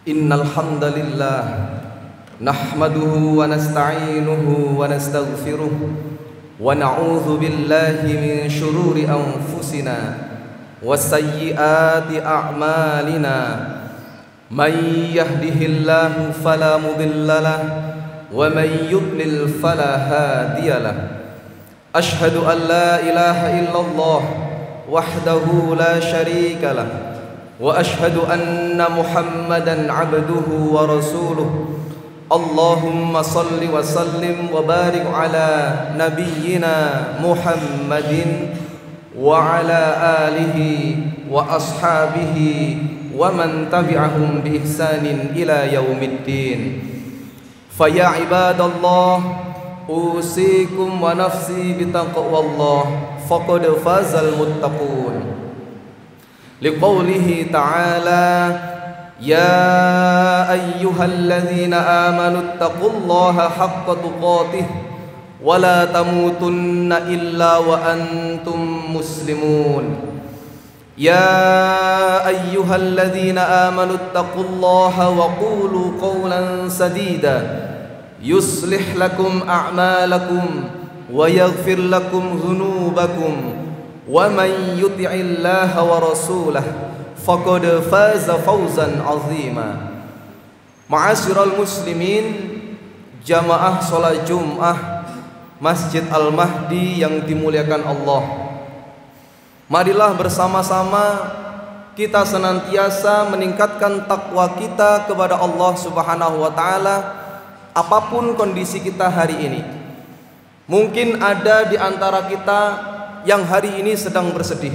Innal hamdalillah nahmaduhu wa nasta'inuhu wa nastaghfiruh wa na'udzu billahi min shururi anfusina wa sayyiati a'malina. Man yahdihillahu fala mudhillalah wa man yudlil fala hadiyalah. Ashhadu an la ilaha illallah wahdahu la syarikalah wa ashhadu anna Muhammadan abduhu wa rasuluh. Allahumma salli wa sallim wa barik ala nabiyyina Muhammadin wa ala alihi wa ashabihi wa man tabi'ahum bi ihsanin ila yaumiddin. Fa ya ibadallah, usikum wa nafsi bi taqwallah, faqad fazal muttaqun. Liqaulihi ta'ala, ya ayyuhalladzina amanu taqullaha haqqa tuqatih wa la tamutunna illa wa antum muslimun. Ya ayyuhalladzina amanu taqullaha wa qulu qawlan sadida yuslih lakum a'malakum wa yaghfir lakum dhunubakum wa man yuti'illaha wa rasulah faqad faza fawzan 'azima. Ma'asyiral muslimin, jamaah salat Jumat Masjid Al-Mahdi yang dimuliakan Allah, marilah bersama-sama kita senantiasa meningkatkan takwa kita kepada Allah Subhanahu wa taala apapun kondisi kita hari ini. Mungkin ada di antara kita yang hari ini sedang bersedih,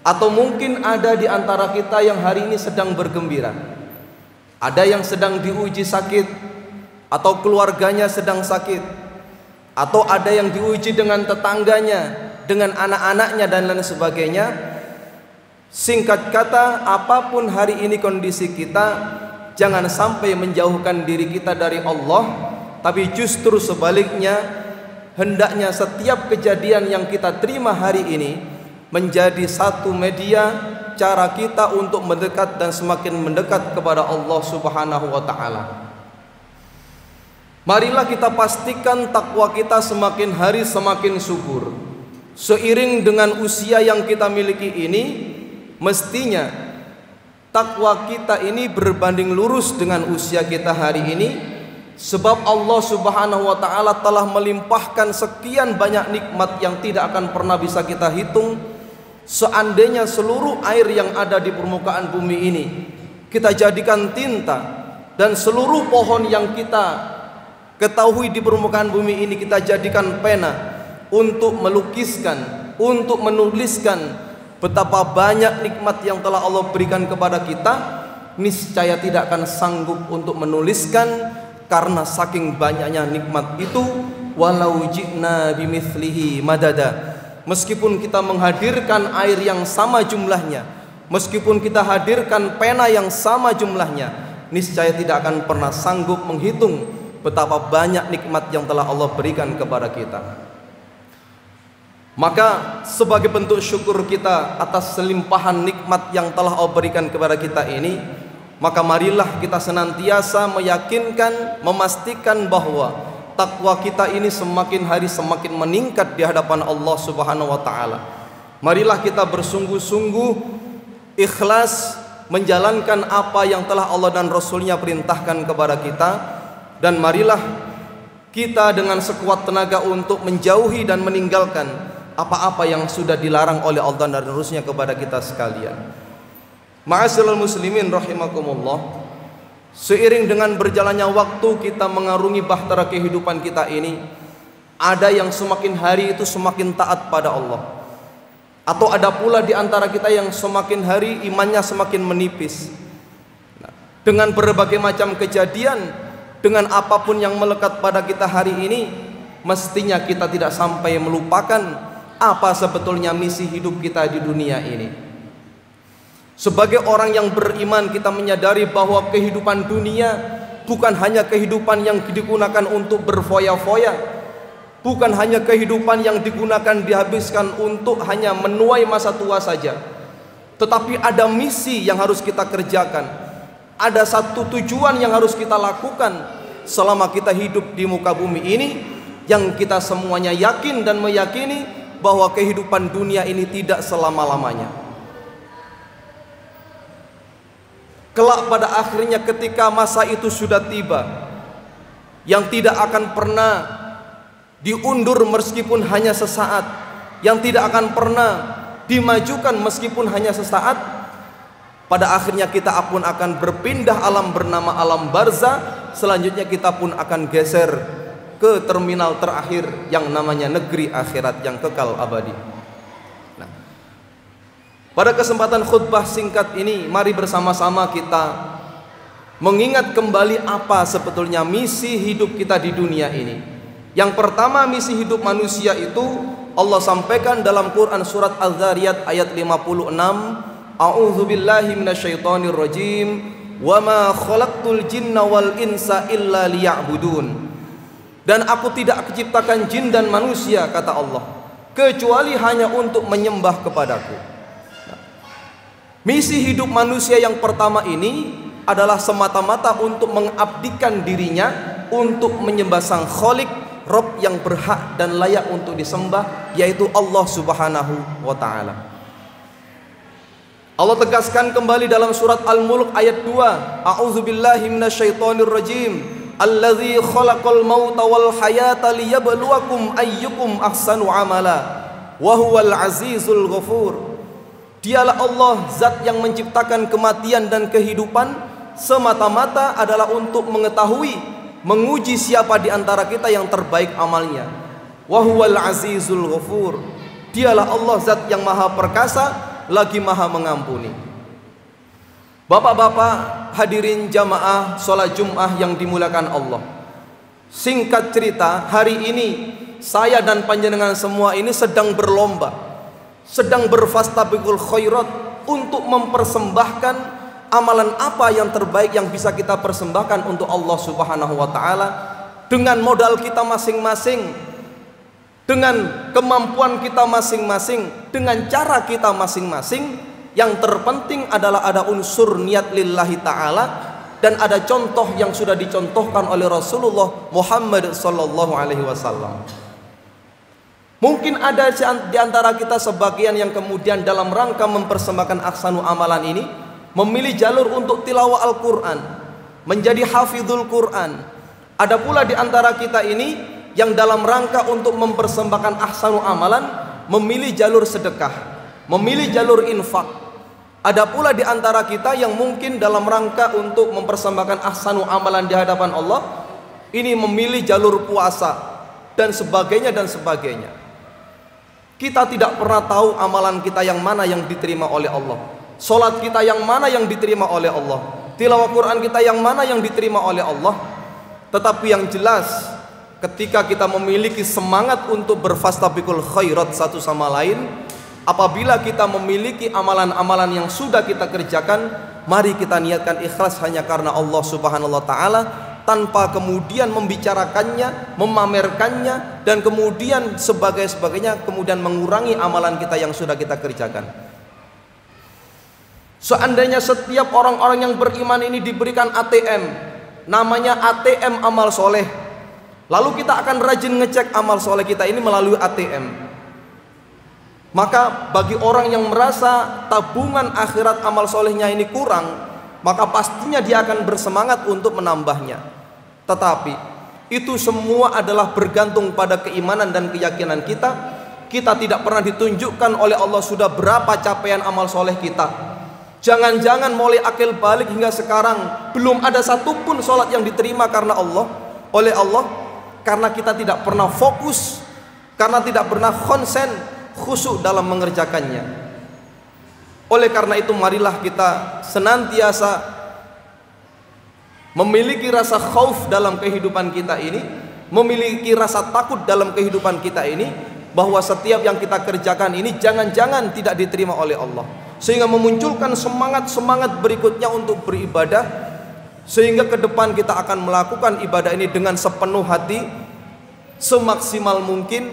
atau mungkin ada di antara kita yang hari ini sedang bergembira. Ada yang sedang diuji sakit, atau keluarganya sedang sakit, atau ada yang diuji dengan tetangganya, dengan anak-anaknya dan lain sebagainya. Singkat kata, apapun hari ini kondisi kita, jangan sampai menjauhkan diri kita dari Allah, tapi justru sebaliknya, hendaknya setiap kejadian yang kita terima hari ini menjadi satu media cara kita untuk mendekat dan semakin mendekat kepada Allah Subhanahu wa taala. Marilah kita pastikan takwa kita semakin hari semakin subur. Seiring dengan usia yang kita miliki ini, mestinya takwa kita ini berbanding lurus dengan usia kita hari ini. Sebab Allah Subhanahu wa taala telah melimpahkan sekian banyak nikmat yang tidak akan pernah bisa kita hitung. Seandainya seluruh air yang ada di permukaan bumi ini kita jadikan tinta, dan seluruh pohon yang kita ketahui di permukaan bumi ini kita jadikan pena untuk melukiskan, untuk menuliskan betapa banyak nikmat yang telah Allah berikan kepada kita, niscaya tidak akan sanggup untuk menuliskan. Karena saking banyaknya nikmat itu, walau ji'na bimithlihi madada, meskipun kita menghadirkan air yang sama jumlahnya, meskipun kita hadirkan pena yang sama jumlahnya, niscaya tidak akan pernah sanggup menghitung betapa banyak nikmat yang telah Allah berikan kepada kita. Maka sebagai bentuk syukur kita atas selimpahan nikmat yang telah Allah berikan kepada kita ini, maka marilah kita senantiasa meyakinkan, memastikan bahwa takwa kita ini semakin hari semakin meningkat di hadapan Allah Subhanahu wa taala. Marilah kita bersungguh-sungguh ikhlas menjalankan apa yang telah Allah dan Rasul-Nya perintahkan kepada kita, dan marilah kita dengan sekuat tenaga untuk menjauhi dan meninggalkan apa-apa yang sudah dilarang oleh Allah dan Rasul-Nya kepada kita sekalian. Ma'asyiral muslimin rahimakumullah, seiring dengan berjalannya waktu kita mengarungi bahtera kehidupan kita ini, ada yang semakin hari itu semakin taat pada Allah, atau ada pula di antara kita yang semakin hari imannya semakin menipis. Dengan berbagai macam kejadian, dengan apapun yang melekat pada kita hari ini, mestinya kita tidak sampai melupakan apa sebetulnya misi hidup kita di dunia ini. Sebagai orang yang beriman, kita menyadari bahwa kehidupan dunia bukan hanya kehidupan yang digunakan untuk berfoya-foya, bukan hanya kehidupan yang digunakan dihabiskan untuk hanya menuai masa tua saja, tetapi ada misi yang harus kita kerjakan, ada satu tujuan yang harus kita lakukan selama kita hidup di muka bumi ini, yang kita semuanya yakin dan meyakini bahwa kehidupan dunia ini tidak selama-lamanya. Kelak pada akhirnya ketika masa itu sudah tiba, yang tidak akan pernah diundur meskipun hanya sesaat, yang tidak akan pernah dimajukan meskipun hanya sesaat, pada akhirnya kita pun akan berpindah alam bernama alam barzah. Selanjutnya kita pun akan geser ke terminal terakhir yang namanya negeri akhirat yang kekal abadi. Nah, pada kesempatan khutbah singkat ini, mari bersama-sama kita mengingat kembali apa sebetulnya misi hidup kita di dunia ini. Yang pertama, misi hidup manusia itu Allah sampaikan dalam Quran surat Az-Zariyat ayat 56, A'udzu billahi minasyaitonir rajim, wa ma khalaqtul jinna wal insa illa liya'budun. Dan aku tidak menciptakan jin dan manusia, kata Allah, kecuali hanya untuk menyembah kepadaku. Misi hidup manusia yang pertama ini adalah semata-mata untuk mengabdikan dirinya untuk menyembah Sang Khalik, Rob yang berhak dan layak untuk disembah, yaitu Allah Subhanahu wa ta'ala. Allah tegaskan kembali dalam surat Al-Mulk ayat 2, A'udzu billahi minasyaitonir rajim, Allazi khalaqal mauta wal hayata liyabluwakum ayyukum ahsanu amala wa huwal azizul ghafur. Dialah Allah zat yang menciptakan kematian dan kehidupan semata-mata adalah untuk mengetahui, menguji siapa di antara kita yang terbaik amalnya. Wa huwal azizul ghafur. Dialah Allah zat yang maha perkasa lagi maha mengampuni. Bapak-bapak hadirin jamaah sholat Jum'ah yang dimuliakan Allah, singkat cerita, hari ini saya dan panjenengan semua ini sedang berlomba, sedang berfastabiqul khairat untuk mempersembahkan amalan apa yang terbaik yang bisa kita persembahkan untuk Allah Subhanahu wa ta'ala, dengan modal kita masing-masing, dengan kemampuan kita masing-masing, dengan cara kita masing-masing. Yang terpenting adalah ada unsur niat lillahi ta'ala, dan ada contoh yang sudah dicontohkan oleh Rasulullah Muhammad sallallahu alaihi wasallam. Mungkin ada di antara kita sebagian yang kemudian dalam rangka mempersembahkan ahsanu amalan ini memilih jalur untuk tilawah Al-Quran, menjadi hafizul Quran. Ada pula di antara kita ini yang dalam rangka untuk mempersembahkan ahsanu amalan memilih jalur sedekah, memilih jalur infak. Ada pula di antara kita yang mungkin dalam rangka untuk mempersembahkan ahsanu amalan di hadapan Allah ini memilih jalur puasa dan sebagainya dan sebagainya. Kita tidak pernah tahu amalan kita yang mana yang diterima oleh Allah, solat kita yang mana yang diterima oleh Allah, tilawah Quran kita yang mana yang diterima oleh Allah. Tetapi yang jelas, ketika kita memiliki semangat untuk berfastabiqul khairat satu sama lain, apabila kita memiliki amalan-amalan yang sudah kita kerjakan, mari kita niatkan ikhlas hanya karena Allah Subhanahu wa ta'ala, tanpa kemudian membicarakannya, memamerkannya, dan kemudian sebagainya kemudian mengurangi amalan kita yang sudah kita kerjakan. Seandainya setiap orang-orang yang beriman ini diberikan ATM, namanya ATM amal soleh, lalu kita akan rajin ngecek amal soleh kita ini melalui ATM, maka bagi orang yang merasa tabungan akhirat amal solehnya ini kurang, maka pastinya dia akan bersemangat untuk menambahnya. Tetapi itu semua adalah bergantung pada keimanan dan keyakinan kita. Kita tidak pernah ditunjukkan oleh Allah sudah berapa capaian amal soleh kita. Jangan-jangan mulai akil balik hingga sekarang belum ada satupun sholat yang diterima karena Allah, oleh Allah, karena kita tidak pernah fokus, karena tidak pernah konsen khusyuk dalam mengerjakannya. Oleh karena itu marilah kita senantiasa memiliki rasa khauf dalam kehidupan kita ini, memiliki rasa takut dalam kehidupan kita ini, bahwa setiap yang kita kerjakan ini jangan-jangan tidak diterima oleh Allah, sehingga memunculkan semangat-semangat berikutnya untuk beribadah, sehingga ke depan kita akan melakukan ibadah ini dengan sepenuh hati, semaksimal mungkin,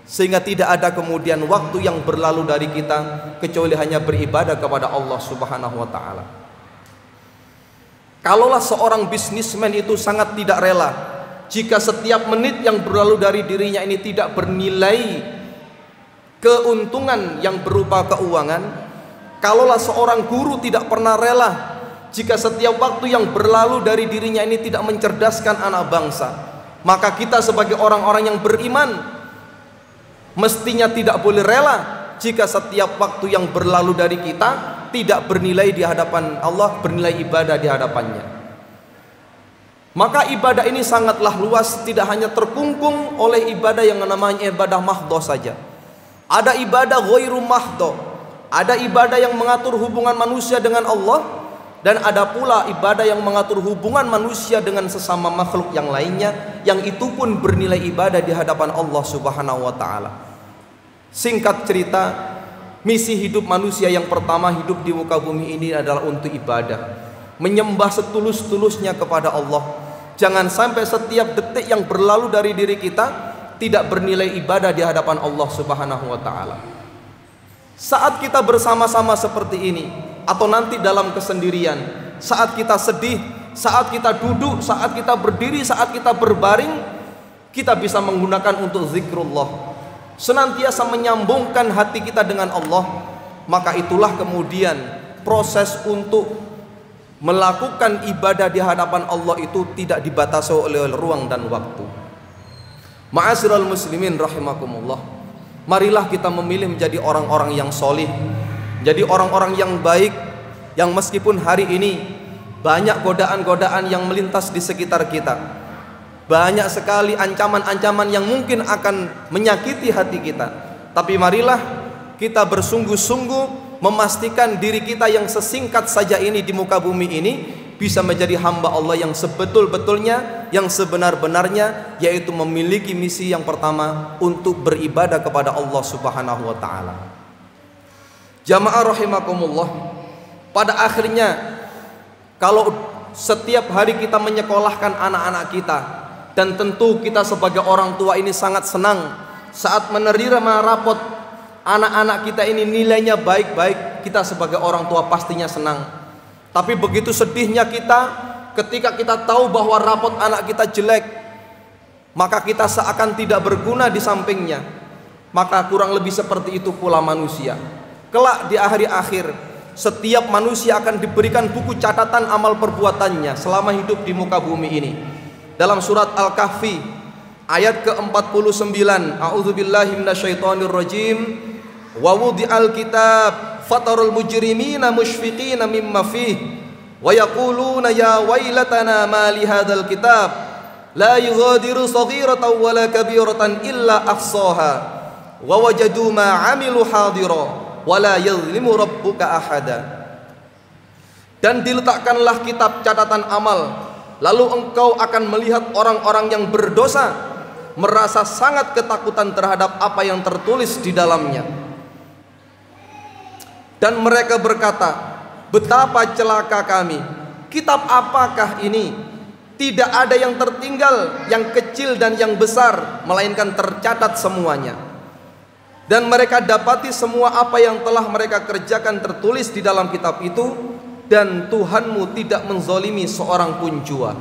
sehingga tidak ada kemudian waktu yang berlalu dari kita kecuali hanya beribadah kepada Allah Subhanahu wa ta'ala. Kalaulah seorang bisnismen itu sangat tidak rela jika setiap menit yang berlalu dari dirinya ini tidak bernilai keuntungan yang berupa keuangan, kalaulah seorang guru tidak pernah rela jika setiap waktu yang berlalu dari dirinya ini tidak mencerdaskan anak bangsa, maka kita sebagai orang-orang yang beriman mestinya tidak boleh rela jika setiap waktu yang berlalu dari kita tidak bernilai di hadapan Allah, bernilai ibadah di hadapannya. Maka ibadah ini sangatlah luas, tidak hanya terkungkung oleh ibadah yang namanya ibadah mahdhah saja. Ada ibadah ghairu mahdhah, ada ibadah yang mengatur hubungan manusia dengan Allah, dan ada pula ibadah yang mengatur hubungan manusia dengan sesama makhluk yang lainnya, yang itu pun bernilai ibadah di hadapan Allah Subhanahu wa taala. Singkat cerita, misi hidup manusia yang pertama hidup di muka bumi ini adalah untuk ibadah, menyembah setulus-tulusnya kepada Allah. Jangan sampai setiap detik yang berlalu dari diri kita tidak bernilai ibadah di hadapan Allah Subhanahu wa taala. Saat kita bersama-sama seperti ini, atau nanti dalam kesendirian, saat kita sedih, saat kita duduk, saat kita berdiri, saat kita berbaring, kita bisa menggunakan untuk zikrullah, senantiasa menyambungkan hati kita dengan Allah. Maka itulah kemudian proses untuk melakukan ibadah di hadapan Allah itu tidak dibatasi oleh ruang dan waktu. Ma'asyiral muslimin rahimakumullah, marilah kita memilih menjadi orang-orang yang solih, jadi orang-orang yang baik, yang meskipun hari ini banyak godaan-godaan yang melintas di sekitar kita, banyak sekali ancaman-ancaman yang mungkin akan menyakiti hati kita, tapi marilah kita bersungguh-sungguh memastikan diri kita yang sesingkat saja ini di muka bumi ini bisa menjadi hamba Allah yang sebetul-betulnya, yang sebenar-benarnya, yaitu memiliki misi yang pertama untuk beribadah kepada Allah Subhanahu wa taala. Jamaah rahimakumullah, pada akhirnya kalau setiap hari kita menyekolahkan anak-anak kita, dan tentu kita sebagai orang tua ini sangat senang saat menerima rapot anak-anak kita ini nilainya baik-baik, kita sebagai orang tua pastinya senang. Tapi begitu sedihnya kita ketika kita tahu bahwa rapot anak kita jelek, maka kita seakan tidak berguna di sampingnya. Maka kurang lebih seperti itu pula manusia. Kelak di akhir-akhir, setiap manusia akan diberikan buku catatan amal perbuatannya selama hidup di muka bumi ini. Dalam surat Al-Kahfi ayat ke-49, a'udzubillahi minasyaitonirrajim, wa wudi'al kitab fatarul mujrimina musyfiqina mimma fihi wa yaquluna ya wailatana ma li hadzal kitab la yughadiru saghiratan wala kabiratan illa ahsaha wa wajadu ma 'amilu hadira wala yadhlimu rabbuka ahada. Dan diletakkanlah kitab catatan amal, lalu engkau akan melihat orang-orang yang berdosa merasa sangat ketakutan terhadap apa yang tertulis di dalamnya. Dan mereka berkata, betapa celaka kami, kitab apakah ini? Tidak ada yang tertinggal, yang kecil dan yang besar, melainkan tercatat semuanya. Dan mereka dapati semua apa yang telah mereka kerjakan tertulis di dalam kitab itu, dan Tuhanmu tidak menzalimi seorang pun jua.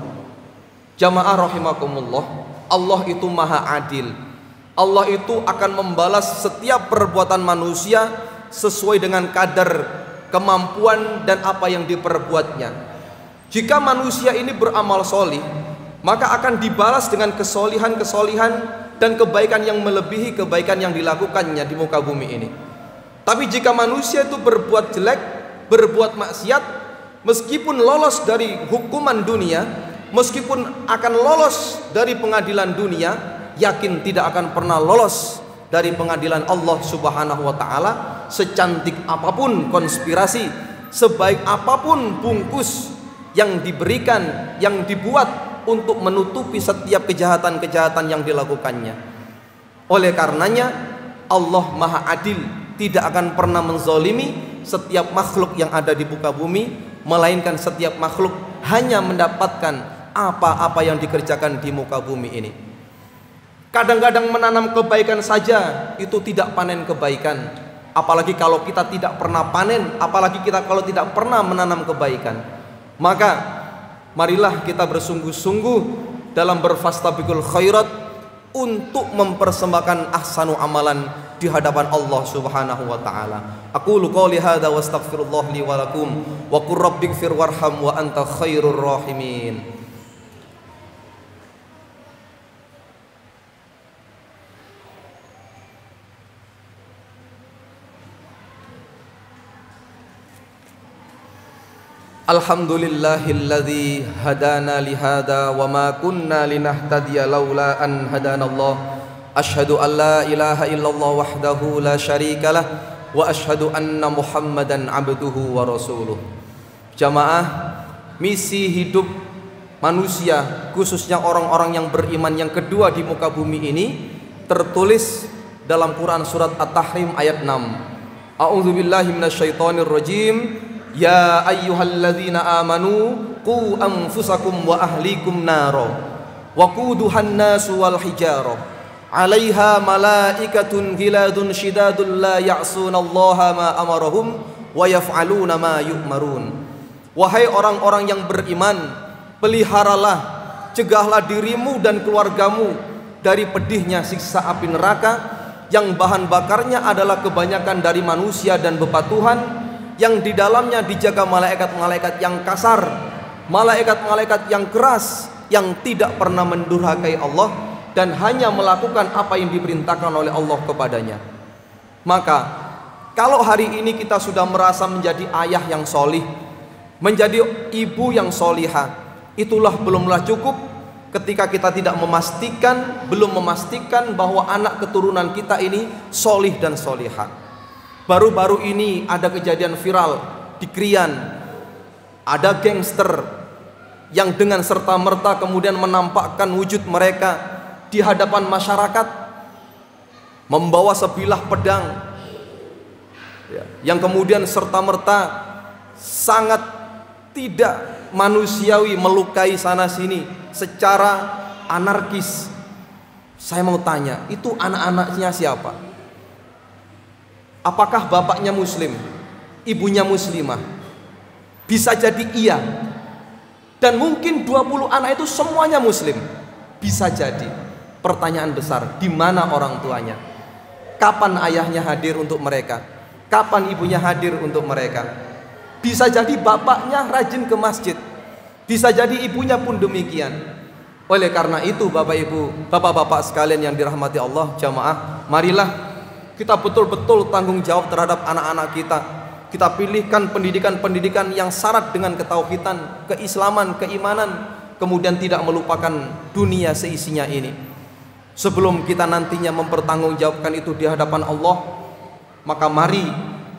Jamaah rahimakumullah, Allah itu maha adil. Allah itu akan membalas setiap perbuatan manusia sesuai dengan kadar kemampuan dan apa yang diperbuatnya. Jika manusia ini beramal solih, maka akan dibalas dengan kesolihan-kesolihan dan kebaikan yang melebihi kebaikan yang dilakukannya di muka bumi ini. Tapi jika manusia itu berbuat jelek, berbuat maksiat, meskipun lolos dari hukuman dunia, meskipun akan lolos dari pengadilan dunia, yakin tidak akan pernah lolos dari pengadilan Allah Subhanahu wa taala. Secantik apapun konspirasi, sebaik apapun bungkus yang diberikan, yang dibuat untuk menutupi setiap kejahatan-kejahatan yang dilakukannya. Oleh karenanya Allah maha adil, tidak akan pernah menzalimi setiap makhluk yang ada di muka bumi, melainkan setiap makhluk hanya mendapatkan apa-apa yang dikerjakan di muka bumi ini. Kadang-kadang menanam kebaikan saja itu tidak panen kebaikan, apalagi kalau kita tidak pernah panen, apalagi kita kalau tidak pernah menanam kebaikan. Maka Marilah kita bersungguh-sungguh dalam berfastabiqul khairat untuk mempersembahkan ahsanu amalan di hadapan Allah Subhanahu wa taala. Aqulu qouli hadza wa astaghfirullah li wa lakum wa qur rabbighfir warham wa anta khairur rahimin. Alhamdulillahilladzi hadana lihada wa ma kunna linahtadiya laula an hadanallah. Asyhadu an la ilaha illallah wahdahu la syarikalah wa asyhadu anna Muhammadan abduhu wa rasuluh. Jamaah, misi hidup manusia, khususnya orang-orang yang beriman yang kedua di muka bumi ini, tertulis dalam Quran surat At-Tahrim ayat 6. A'udzubillahi minasyaitonir rajim. Ya ayyuhalladzina amanu qu anfusakum wa ahlikum naro wa quduhan nasu wal hijarah 'alaiha malaikatun ghiladun shidadun la ya'sunallaha ma amarahum wa yaf'aluna ma yu'marun. Wahai orang-orang yang beriman, peliharalah, cegahlah dirimu dan keluargamu dari pedihnya siksa api neraka yang bahan bakarnya adalah kebanyakan dari manusia dan bebatuan, yang di dalamnya dijaga malaikat-malaikat yang kasar, malaikat-malaikat yang keras, yang tidak pernah mendurhakai Allah dan hanya melakukan apa yang diperintahkan oleh Allah kepadanya. Maka kalau hari ini kita sudah merasa menjadi ayah yang solih, menjadi ibu yang solihah, itulah belumlah cukup ketika kita tidak belum memastikan bahwa anak keturunan kita ini solih dan solihah. Baru-baru ini ada kejadian viral di Krian. Ada gangster yang dengan serta-merta kemudian menampakkan wujud mereka di hadapan masyarakat, membawa sebilah pedang, yang kemudian serta-merta sangat tidak manusiawi, melukai sana sini secara anarkis. Saya mau tanya, itu anak-anaknya siapa? Apakah bapaknya muslim, ibunya muslimah? Bisa jadi iya. Dan mungkin 20 anak itu semuanya muslim. Bisa jadi. Pertanyaan besar, di mana orang tuanya? Kapan ayahnya hadir untuk mereka? Kapan ibunya hadir untuk mereka? Bisa jadi bapaknya rajin ke masjid, bisa jadi ibunya pun demikian. Oleh karena itu Bapak Ibu, Bapak-bapak sekalian yang dirahmati Allah, jamaah, marilah kita betul-betul tanggung jawab terhadap anak-anak kita. Kita pilihkan pendidikan-pendidikan yang syarat dengan ketauhidan, keislaman, keimanan, kemudian tidak melupakan dunia seisinya ini. Sebelum kita nantinya mempertanggungjawabkan itu di hadapan Allah, maka mari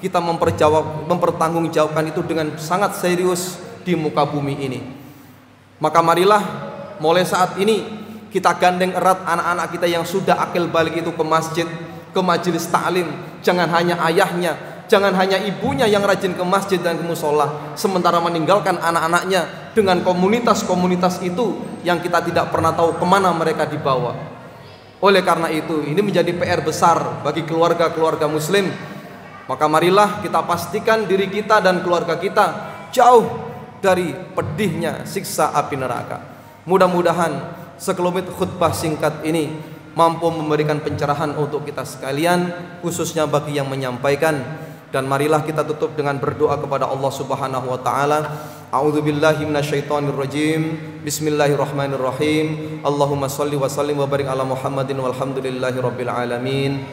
kita mempertanggungjawabkan itu dengan sangat serius di muka bumi ini. Maka marilah mulai saat ini kita gandeng erat anak-anak kita yang sudah akil balik itu ke masjid, ke majelis taklim. Jangan hanya ayahnya, jangan hanya ibunya yang rajin ke masjid dan ke musola, sementara meninggalkan anak-anaknya dengan komunitas-komunitas itu yang kita tidak pernah tahu kemana mereka dibawa. Oleh karena itu, ini menjadi PR besar bagi keluarga-keluarga muslim. Maka marilah kita pastikan diri kita dan keluarga kita jauh dari pedihnya siksa api neraka. Mudah-mudahan sekelumit khutbah singkat ini mampu memberikan pencerahan untuk kita sekalian, khususnya bagi yang menyampaikan. Dan marilah kita tutup dengan berdoa kepada Allah Subhanahu wa taala. A'udzubillahi minasyaitonir rajim. Bismillahirrahmanirrahim. Allahumma shalli wa sallim wa barik ala Muhammadin walhamdulillahi rabbil alamin.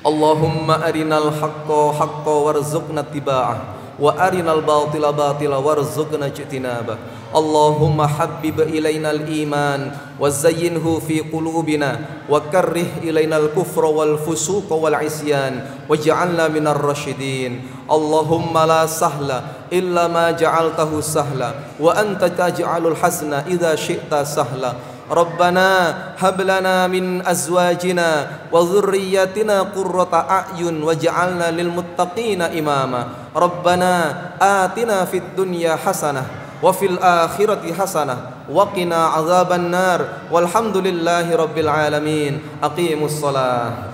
Allahumma arinal haqqa haqqa warzuqna tiba'ah wa arinal batila batila warzuqna ijtinabah. Allahumma habbib ilainal iman wa zayyinhu fi qulubina wa karrih ilainal kufra wal fusuqa wal isyan waj'alna minar rasyidin. Allahumma la sahla illa ma ja'altahu sahla wa anta taj'alul hasna idza syi'ta sahla. Rabbana hab lana min azwajina wa dhurriyyatina qurrata a'yun waj'alna lil muttaqina imama. Rabbana atina fid dunya hasanah wa fil akhirati hasanah wa qina adzaban nar walhamdulillahi rabbil alamin. Aqimus shalah.